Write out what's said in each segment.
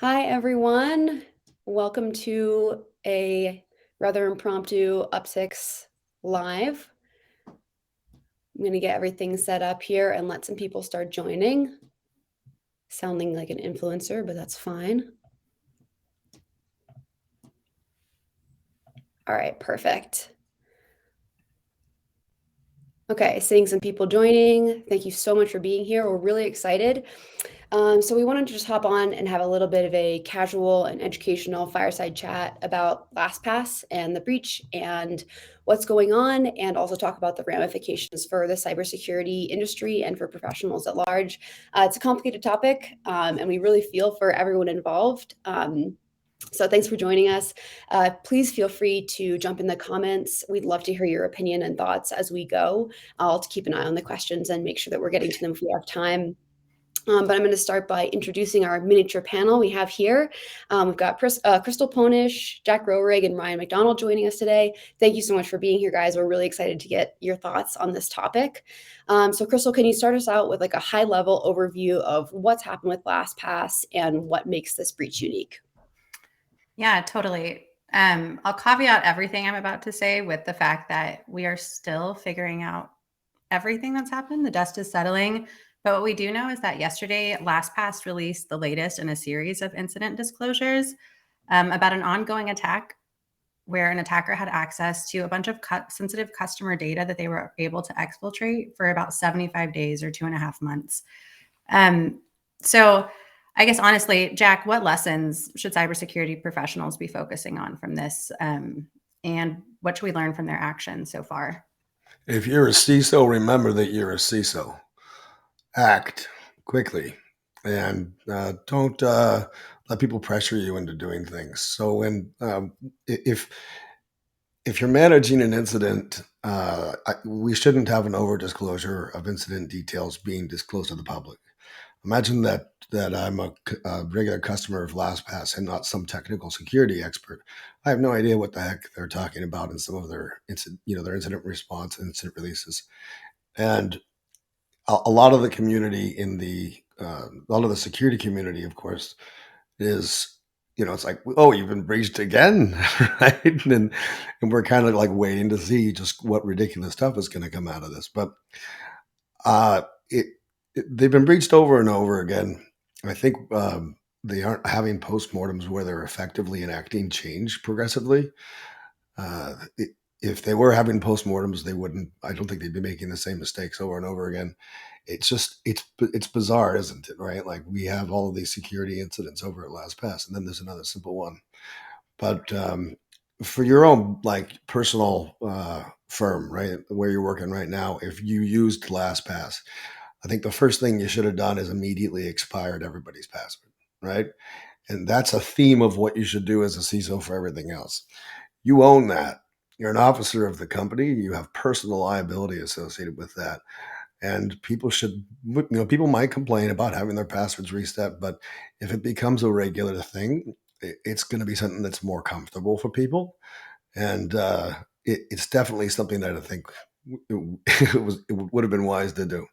Hi, everyone. Welcome to a rather impromptu Up6 live. I'm going to get everything set up here and let some people start joining. Sounding like an influencer, but that's fine. All right, perfect. Okay, seeing some people joining. Thank you so much for being here. We're really excited. So we wanted to just hop on and have a little bit of a casual and educational fireside chat about LastPass and the breach and what's going on, and also talk about the ramifications for the cybersecurity industry and for professionals at large. It's a complicated topic, and we really feel for everyone involved. So thanks for joining us. Please feel free to jump in the comments. We'd love to hear your opinion and thoughts as we go. I'll keep an eye on the questions and make sure that we're getting to them if we have time. But I'm going to start by introducing our miniature panel we have here. We've got Crystal Ponish, Jack Roerig, and Ryan McDonald joining us today. Thank you so much for being here, guys. We're really excited to get your thoughts on this topic. So Crystal, can you start us out with like a high-level overview of what's happened with LastPass and what makes this breach unique? Yeah, totally. I'll caveat everything I'm about to say with the fact that we are still figuring out everything that's happened. The dust is settling. But what we do know is that yesterday, LastPass released the latest in a series of incident disclosures about an ongoing attack where an attacker had access to a bunch of sensitive customer data that they were able to exfiltrate for about 75 days or 2.5 months. So I guess honestly, Jack, what lessons should cybersecurity professionals be focusing on from this? And what should we learn from their actions so far? If you're a CISO, remember that you're a CISO. Act quickly and don't let people pressure you into doing things. So if you're managing an incident, we shouldn't have an over disclosure of incident details being disclosed to the public. Imagine that I'm a regular customer of LastPass and not some technical security expert. I have no idea what the heck they're talking about in some of their their incident response, incident releases, and a lot of the community a lot of the security community, of course, is it's like, oh, you've been breached again, right? And we're kind of like waiting to see just what ridiculous stuff is going to come out of this, but uh, it they've been breached over and over again. I think they aren't having postmortems where they're effectively enacting change progressively. Uh, it, if they were having postmortems, they wouldn't. I don't think they'd be making the same mistakes over and over again. It's bizarre, isn't it? Right? Like we have all of these security incidents over at LastPass, and then there's another simple one. But for your own like personal firm, right, where you're working right now, if you used LastPass, I think the first thing you should have done is immediately expired everybody's password, right? And that's a theme of what you should do as a CISO for everything else. You own that. You're an officer of the company. You have personal liability associated with that. And people might complain about having their passwords reset, but if it becomes a regular thing, it's going to be something that's more comfortable for people. And it's definitely something that I think it would have been wise to do.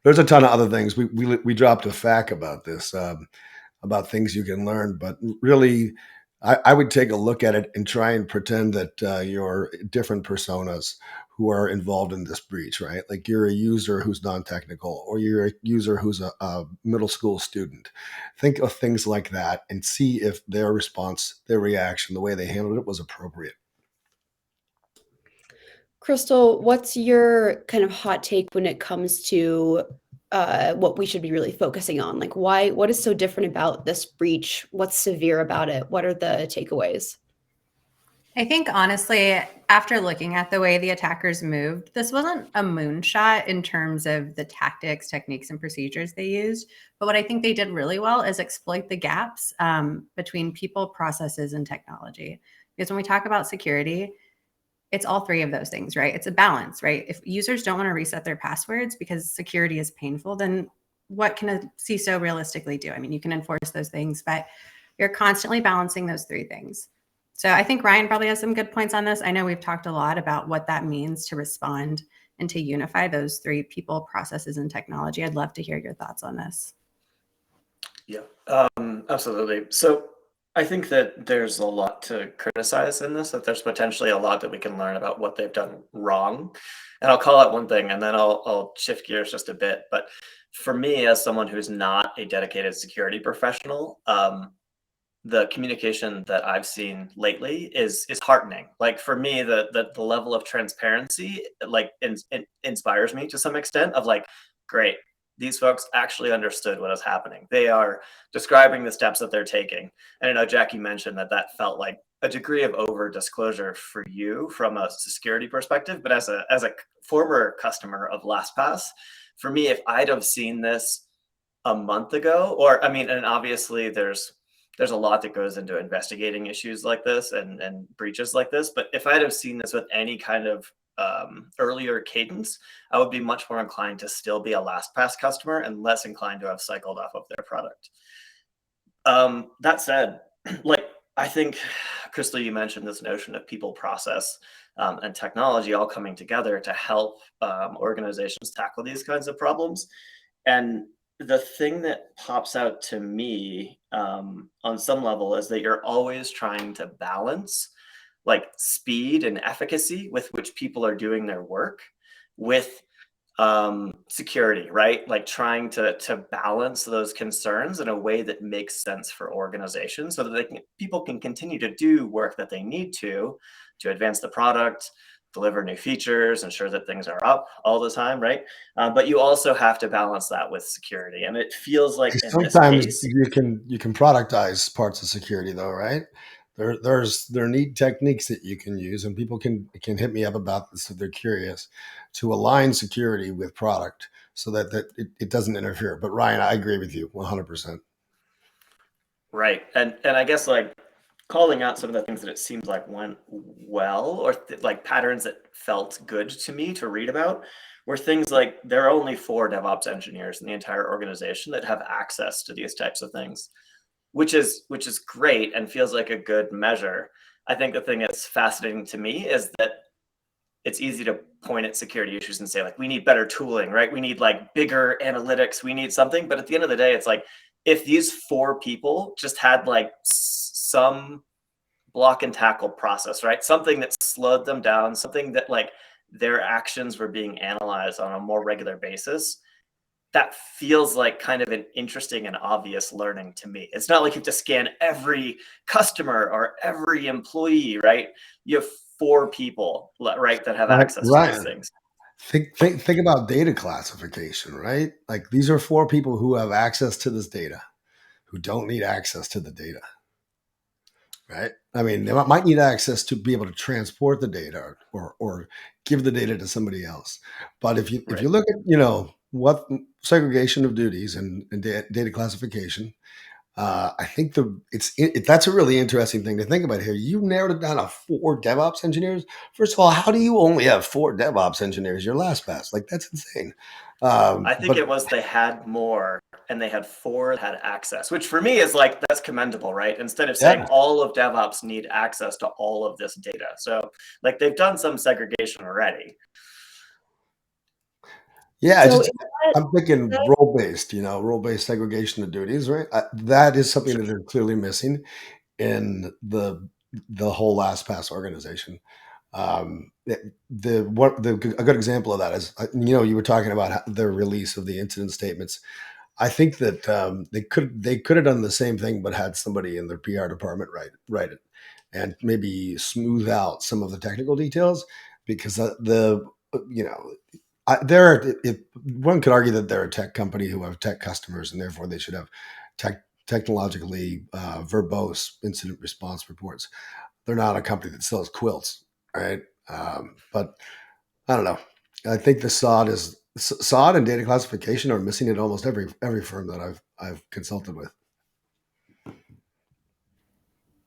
There's a ton of other things. We dropped a fact about this, about things you can learn, but really, I would take a look at it and try and pretend that you're different personas who are involved in this breach, right? Like you're a user who's non-technical, or you're a user who's a middle school student. Think of things like that and see if their response, their reaction, the way they handled it was appropriate. Crystal, what's your kind of hot take when it comes to what we should be really focusing on? Like, what is so different about this breach? What's severe about it? What are the takeaways? I think honestly, after looking at the way the attackers moved, this wasn't a moonshot in terms of the tactics, techniques, and procedures they used. But what I think they did really well is exploit the gaps between people, processes, and technology. Because when we talk about security, it's all three of those things, right? It's a balance, right? If users don't want to reset their passwords because security is painful, then what can a CISO realistically do? I mean, you can enforce those things, but you're constantly balancing those three things. So I think Ryan probably has some good points on this. I know we've talked a lot about what that means to respond and to unify those three: people, processes, and technology. I'd love to hear your thoughts on this. Yeah, absolutely. So I think that there's a lot to criticize in this, that there's potentially a lot that we can learn about what they've done wrong. And I'll call out one thing and then I'll shift gears just a bit. But for me, as someone who's not a dedicated security professional, the communication that I've seen lately is heartening. Like for me, the level of transparency like inspires me to some extent of like, great, these folks actually understood what is happening. They are describing the steps that they're taking. And I know Jackie mentioned that that felt like a degree of over disclosure for you from a security perspective, but as a former customer of LastPass, for me, if I'd have seen this a month ago, or I mean, and obviously there's a lot that goes into investigating issues like this and breaches like this. But if I'd have seen this with any kind of earlier cadence, I would be much more inclined to still be a LastPass customer and less inclined to have cycled off of their product. That said, like I think, Crystal, you mentioned this notion of people, process, and technology all coming together to help organizations tackle these kinds of problems. And the thing that pops out to me on some level is that you're always trying to balance like speed and efficacy with which people are doing their work with security, right? Like trying to balance those concerns in a way that makes sense for organizations so that people can continue to do work that they need to advance the product, deliver new features, ensure that things are up all the time, right? But you also have to balance that with security, and it feels like in this Sometimes case, you can productize parts of security though, right? There are neat techniques that you can use, and people can hit me up about this if they're curious, to align security with product so that it doesn't interfere. But Ryan, I agree with you 100%. right? And I guess like calling out some of the things that it seems like went well, or like patterns that felt good to me to read about, were things like there are only 4 DevOps engineers in the entire organization that have access to these types of things, which is great and feels like a good measure. I think the thing that's fascinating to me is that it's easy to point at security issues and say like we need better tooling, right? We need like bigger analytics, we need something. But at the end of the day, it's like if these 4 people just had like some block and tackle process, right? Something that slowed them down, something that like their actions were being analyzed on a more regular basis. That feels like kind of an interesting and obvious learning to me. It's not like you have to scan every customer or every employee, right? You have 4 people, right, that have access to these Ryan, things. think about data classification, right? Like these are 4 people who have access to this data, who don't need access to the data, right? I mean, they might need access to be able to transport the data or give the data to somebody else. But if you Right. look at what segregation of duties and data classification, I think that's a really interesting thing to think about here. You narrowed it down to 4 DevOps engineers. First of all, how do you only have 4 DevOps engineers? Your LastPass, like that's insane. I think But it was they had more and they had 4 that had access, which for me is like that's commendable, right? Instead of saying yeah, all of DevOps need access to all of this data. So like they've done some segregation already. yeah, So just is that, I'm thinking role-based segregation of duties, right? That is something Sure. that they're clearly missing in the whole LastPass organization. A good example of that is, you were talking about the release of the incident statements. I think that they could have done the same thing, but had somebody in their PR department write it, and maybe smooth out some of the technical details, because you know one could argue that they're a tech company who have tech customers, and therefore they should have technologically verbose incident response reports. They're not a company that sells quilts, right? But I don't know. I think the SOD and data classification are missing at almost every firm that I've consulted with.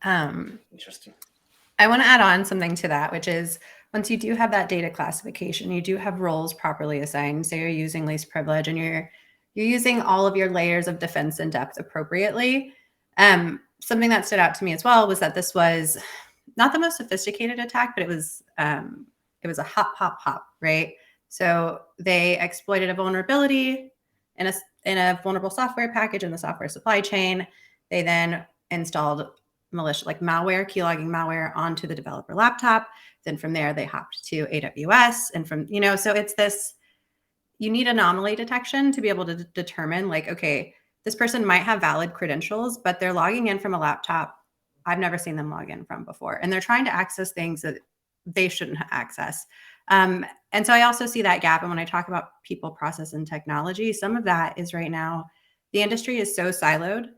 Interesting. I want to add on something to that, which is once you do have that data classification, you do have roles properly assigned. So you're using least privilege and you're using all of your layers of defense and depth appropriately. Something that stood out to me as well was that this was not the most sophisticated attack, but it was a hop, right? So they exploited a vulnerability in in a vulnerable software package in the software supply chain. They then installed malicious, like malware, keylogging malware onto the developer laptop. Then from there, they hopped to AWS. And from, so it's this, you need anomaly detection to be able to determine like, okay, this person might have valid credentials, but they're logging in from a laptop I've never seen them log in from before. And they're trying to access things that they shouldn't access. And so I also see that gap. And when I talk about people, process, and technology, some of that is right now, the industry is so siloed.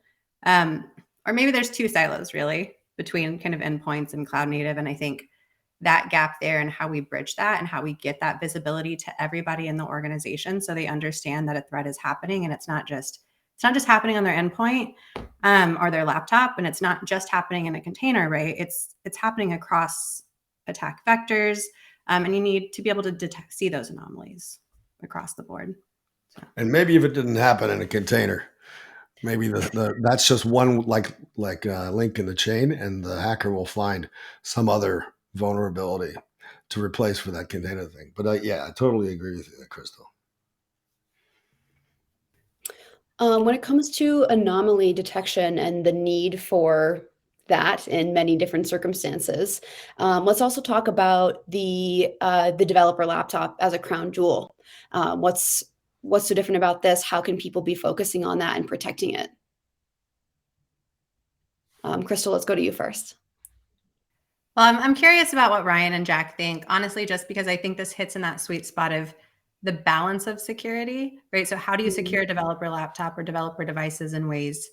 Or maybe there's two silos really between kind of endpoints and cloud native. And I think that gap there and how we bridge that and how we get that visibility to everybody in the organization so they understand that a threat is happening and it's not just happening on their endpoint or their laptop, and it's not just happening in a container, right? It's happening across attack vectors, and you need to be able to see those anomalies across the board. So. And maybe if it didn't happen in a container, maybe that's just one like link in the chain, and the hacker will find some other vulnerability to replace for that container thing. But yeah, I totally agree with you, Crystal. When it comes to anomaly detection and the need for that in many different circumstances, let's also talk about the developer laptop as a crown jewel. What's so different about this? How can people be focusing on that and protecting it? Crystal, let's go to you first. Well, I'm curious about what Ryan and Jack think, honestly, just because I think this hits in that sweet spot of the balance of security, right? So how do you secure a developer laptop or developer devices in ways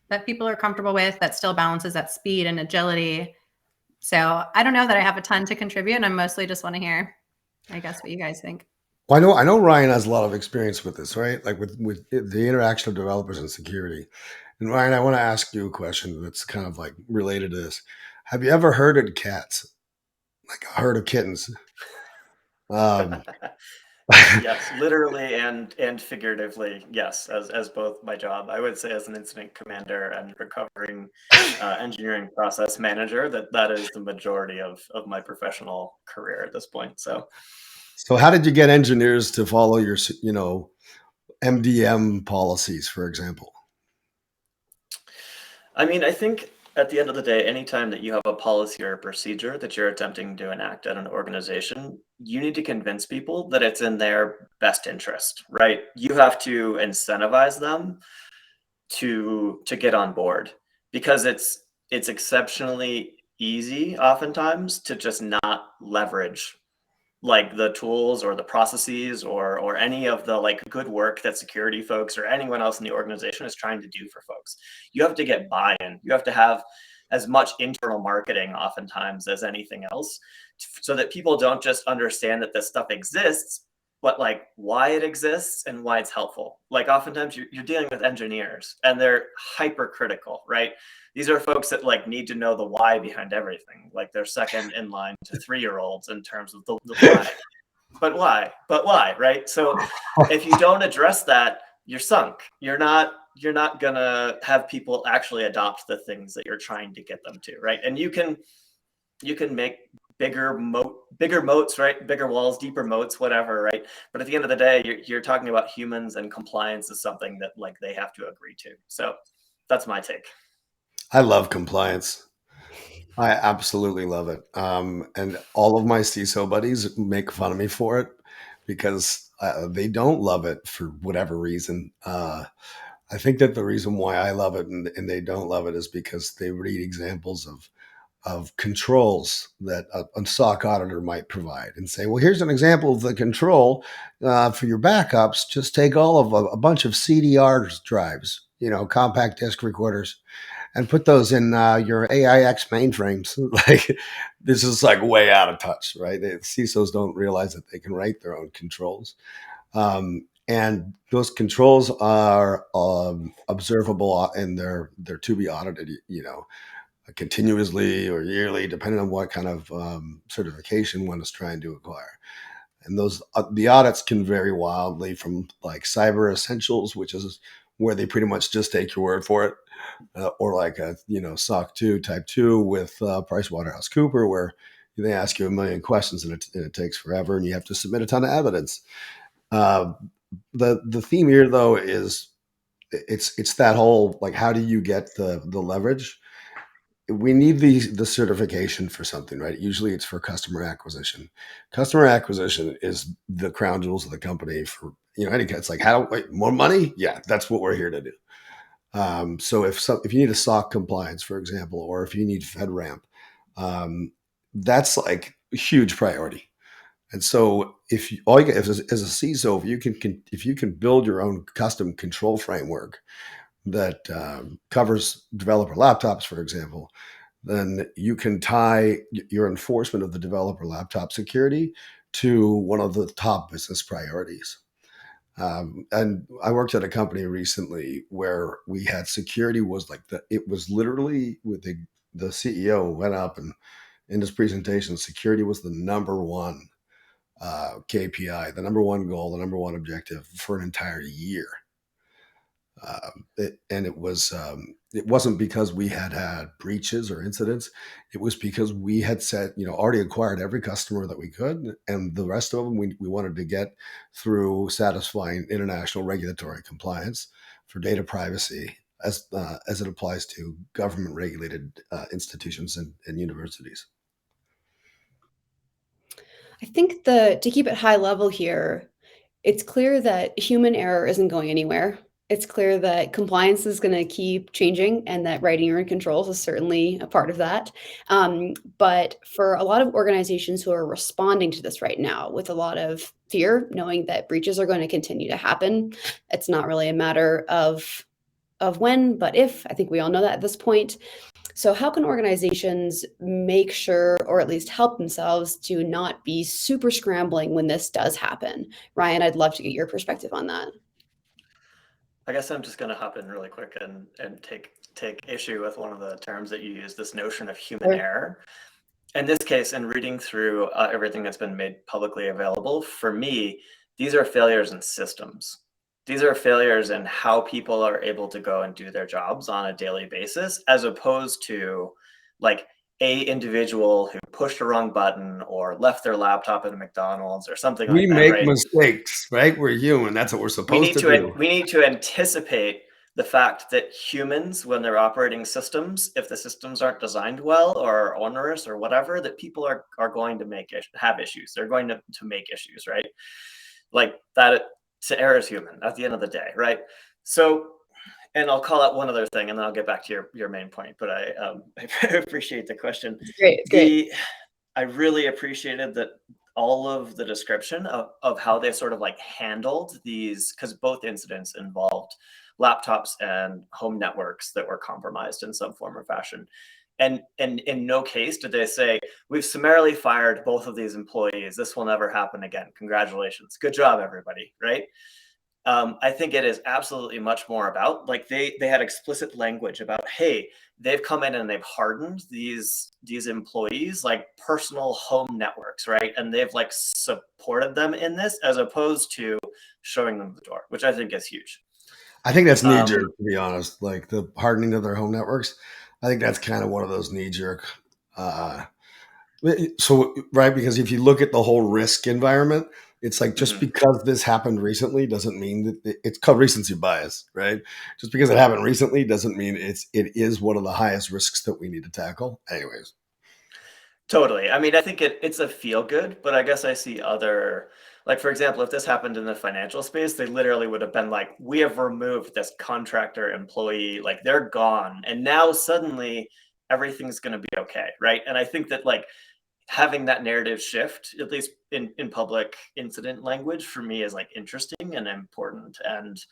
that people are comfortable with, that still balances that speed and agility? So I don't know that I have a ton to contribute, and I mostly just want to hear, I guess, what you guys think. Well, I know Ryan has a lot of experience with this, right? Like with the interaction of developers and security. And Ryan, I want to ask you a question that's kind of like related to this. Have you ever herded cats? Like a herd of kittens? Yes, literally and figuratively, yes, as both my job. I would say as an incident commander and recovering engineering process manager, that is the majority of my professional career at this point. So how did you get engineers to follow your, MDM policies, for example? I mean, I think at the end of the day, anytime that you have a policy or a procedure that you're attempting to enact at an organization, you need to convince people that it's in their best interest, right? You have to incentivize them to get on board, because it's exceptionally easy oftentimes to just not leverage like the tools or the processes or any of the like good work that security folks or anyone else in the organization is trying to do for folks. You have to get buy-in. You have to have as much internal marketing oftentimes as anything else, so that people don't just understand that this stuff exists, but like why it exists and why it's helpful. Like oftentimes you're dealing with engineers and they're hypercritical, right? These are folks that like need to know the why behind everything. Like they're second in line to 3-year-olds in terms of the why. But why, right? So if you don't address that, you're sunk. You're not gonna have people actually adopt the things that you're trying to get them to, right? And you can make bigger moats, right? Bigger walls, deeper moats, whatever, right? But at the end of the day, you're talking about humans, and compliance is something that like they have to agree to. So that's my take. I love compliance. I absolutely love it. And all of my CISO buddies make fun of me for it because they don't love it for whatever reason. I think that the reason why I love it and they don't love it is because they read examples of controls that a SOC auditor might provide and say, well, here's an example of the control for your backups. Just take all of a bunch of CDR drives, compact disk recorders, and put those in your AIX mainframes. Like this is like way out of touch, right? The CISOs don't realize that they can write their own controls. And those controls are observable and they're to be audited, continuously or yearly, depending on what kind of certification one is trying to acquire. And those the audits can vary wildly from like Cyber Essentials, which is where they pretty much just take your word for it, or like a SOC 2 Type 2 with PricewaterhouseCooper, where they ask you a million questions and it takes forever, and you have to submit a ton of evidence. The theme here though is it's that whole like how do you get the leverage? We need the certification for something, right? Usually it's for customer acquisition. Customer acquisition is the crown jewels of the company for it's like how wait, more money? Yeah, that's what we're here to do. So if you need a SOC compliance, for example, or if you need FedRAMP, that's like a huge priority. And so if you, all you get as a CISO, if you can build your own custom control framework that covers developer laptops, for example, then you can tie your enforcement of the developer laptop security to one of the top business priorities. And I worked at a company recently where we had security was like it was literally with the CEO went up and in his presentation, security was the number one KPI, the number one goal, the number one objective for an entire year. It wasn't because we had breaches or incidents. It was because we had already acquired every customer that we could, and the rest of them we wanted to get through satisfying international regulatory compliance for data privacy as it applies to government regulated institutions and universities. I think to keep it high level here, it's clear that human error isn't going anywhere. It's clear that compliance is going to keep changing and that writing your own controls is certainly a part of that. But for a lot of organizations who are responding to this right now with a lot of fear, knowing that breaches are going to continue to happen, it's not really a matter of when, but if. I think we all know that at this point. So how can organizations make sure, or at least help themselves to not be super scrambling when this does happen? Ryan, I'd love to get your perspective on that. I guess I'm just going to hop in really quick and take issue with one of the terms that you use, this notion of human Sure. error. In this case, in reading through everything that's been made publicly available, for me, these are failures in systems. These are failures in how people are able to go and do their jobs on a daily basis, as opposed to like a individual who pushed a wrong button or left their laptop at a McDonald's or something We like that, make right? mistakes, right? We're human. That's what we're supposed to do. We need to anticipate the fact that humans, when they're operating systems, if the systems aren't designed well or onerous or whatever, that people are going to have issues. They're going to make issues, right? Like that. To err is human at the end of the day, right? So, and I'll call out one other thing, and then I'll get back to your main point. But I appreciate the question. It's great. It's great. I really appreciated that all of the description of how they sort of like handled these, because both incidents involved laptops and home networks that were compromised in some form or fashion. And in no case did they say, we've summarily fired both of these employees. This will never happen again. Congratulations. Good job, everybody. Right. I think it is absolutely much more about like they had explicit language about, hey, they've come in and they've hardened these employees like personal home networks, right? And they've like supported them in this as opposed to showing them the door, which I think is huge. I think that's knee jerk, to be honest. Like the hardening of their home networks. I think that's kind of one of those knee jerk. Right, because if you look at the whole risk environment, it's like just because this happened recently doesn't mean that it's called recency bias, right? Just because it happened recently doesn't mean it is one of the highest risks that we need to tackle. Anyways. Totally. I mean, I think it's a feel good, but I guess I see other, like, for example, if this happened in the financial space, they literally would have been like, we have removed this contractor employee, like they're gone. And now suddenly everything's going to be okay. Right. And I think that like having that narrative shift, at least in public incident language, for me is like interesting and important. And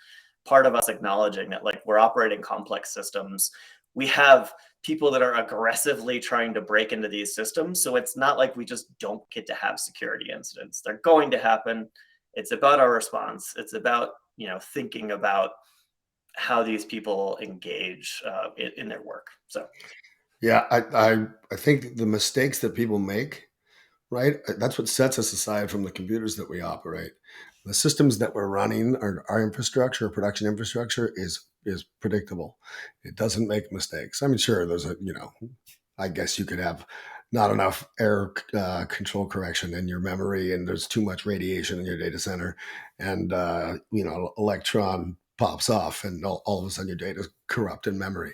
part of us acknowledging that like we're operating complex systems. We have people that are aggressively trying to break into these systems. So it's not like we just don't get to have security incidents. They're going to happen. It's about our response. It's about, thinking about how these people engage in their work. So, yeah, I think the mistakes that people make, right? That's what sets us aside from the computers that we operate. The systems that we're running, our infrastructure, production infrastructure is predictable. It doesn't make mistakes. I mean, sure, I guess you could have, not enough error control correction in your memory, and there's too much radiation in your data center, and electron pops off, and all of a sudden your data is corrupt in memory.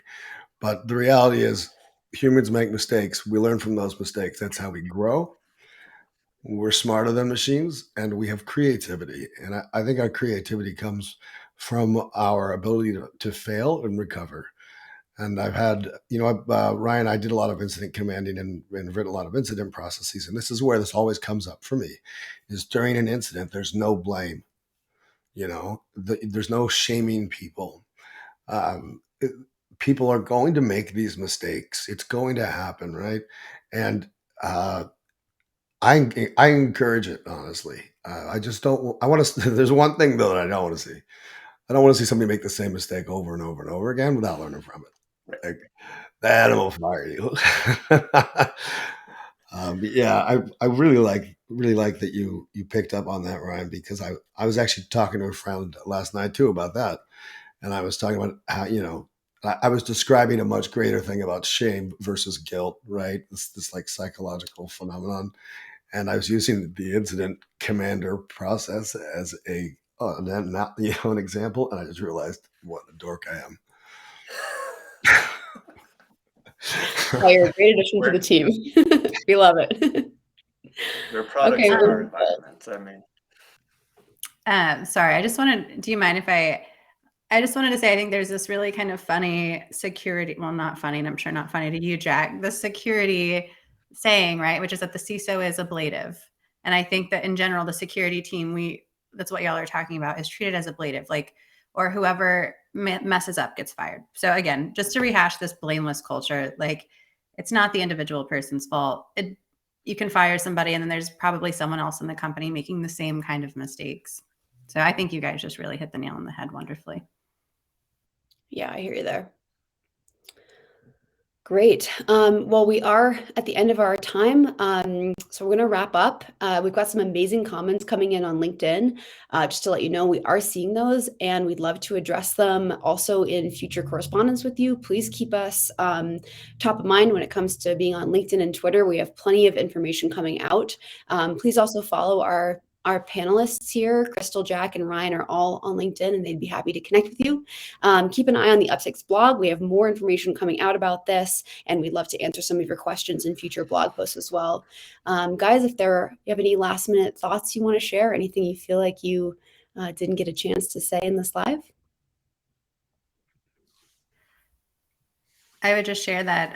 But the reality is, humans make mistakes. We learn from those mistakes. That's how we grow. We're smarter than machines, and we have creativity. And I think our creativity comes from our ability to fail and recover. And I've had, Ryan, I did a lot of incident commanding and written a lot of incident processes. And this is where this always comes up for me, is during an incident, there's no blame. There's no shaming people. People are going to make these mistakes. It's going to happen, right? And I encourage it, honestly. I just don't. I want to. There's one thing though that I don't want to see. I don't want to see somebody make the same mistake over and over and over again without learning from it. Like, that will fire you. But yeah, I really like that you picked up on that, Ryan, because I was actually talking to a friend last night too about that, and I was talking about how I was describing a much greater thing about shame versus guilt, right? This like psychological phenomenon, and I was using the incident commander process as an example, and I just realized what a dork I am. Well, you're a great addition to the team. We love it. We're products Okay, of our wonderful. environment. I mean, Sorry, do you mind if I just wanted to say, I think there's this really kind of funny security, well, not funny, and I'm sure not funny to you, Jack, the security saying, right, which is that the CISO is ablative. And I think that in general, the security team, that's what y'all are talking about, is treated as ablative, like, or whoever messes up gets fired. So again, just to rehash this blameless culture, like, it's not the individual person's fault. You can fire somebody, and then there's probably someone else in the company making the same kind of mistakes. So I think you guys just really hit the nail on the head wonderfully. Yeah, I hear you there. Great. Well, we are at the end of our time, so we're going to wrap up. We've got some amazing comments coming in on LinkedIn. Just to let you know, we are seeing those, and we'd love to address them also in future correspondence with you. Please keep us top of mind when it comes to being on LinkedIn and Twitter. We have plenty of information coming out. Please also follow our panelists here. Crystal, Jack, and Ryan are all on LinkedIn, and they'd be happy to connect with you. Keep an eye on the Up6 blog. We have more information coming out about this, and we'd love to answer some of your questions in future blog posts as well. Guys, if you have any last minute thoughts you want to share, anything you feel like you didn't get a chance to say in this live? I would just share that,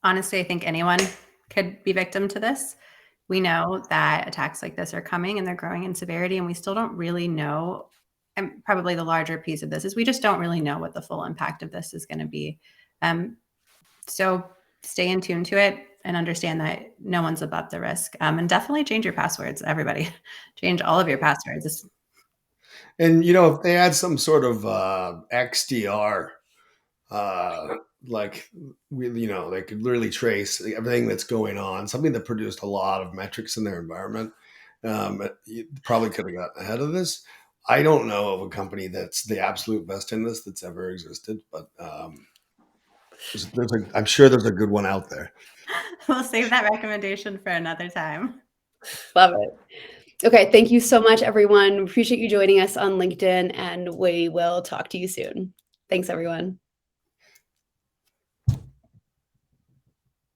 honestly, I think anyone could be victim to this. We know that attacks like this are coming and they're growing in severity, and we still don't really know. And probably the larger piece of this is we just don't really know what the full impact of this is going to be. So stay in tune to it and understand that no one's above the risk. And definitely change your passwords, everybody. Change all of your passwords. And if they add some sort of XDR, like they could literally trace everything that's going on, something that produced a lot of metrics in their environment. You probably could have gotten ahead of this. I don't know of a company that's the absolute best in this that's ever existed, but I'm sure there's a good one out there. We'll save that recommendation for another time. Love it. Okay, thank you so much, everyone. Appreciate you joining us on LinkedIn, and we will talk to you soon. Thanks, everyone.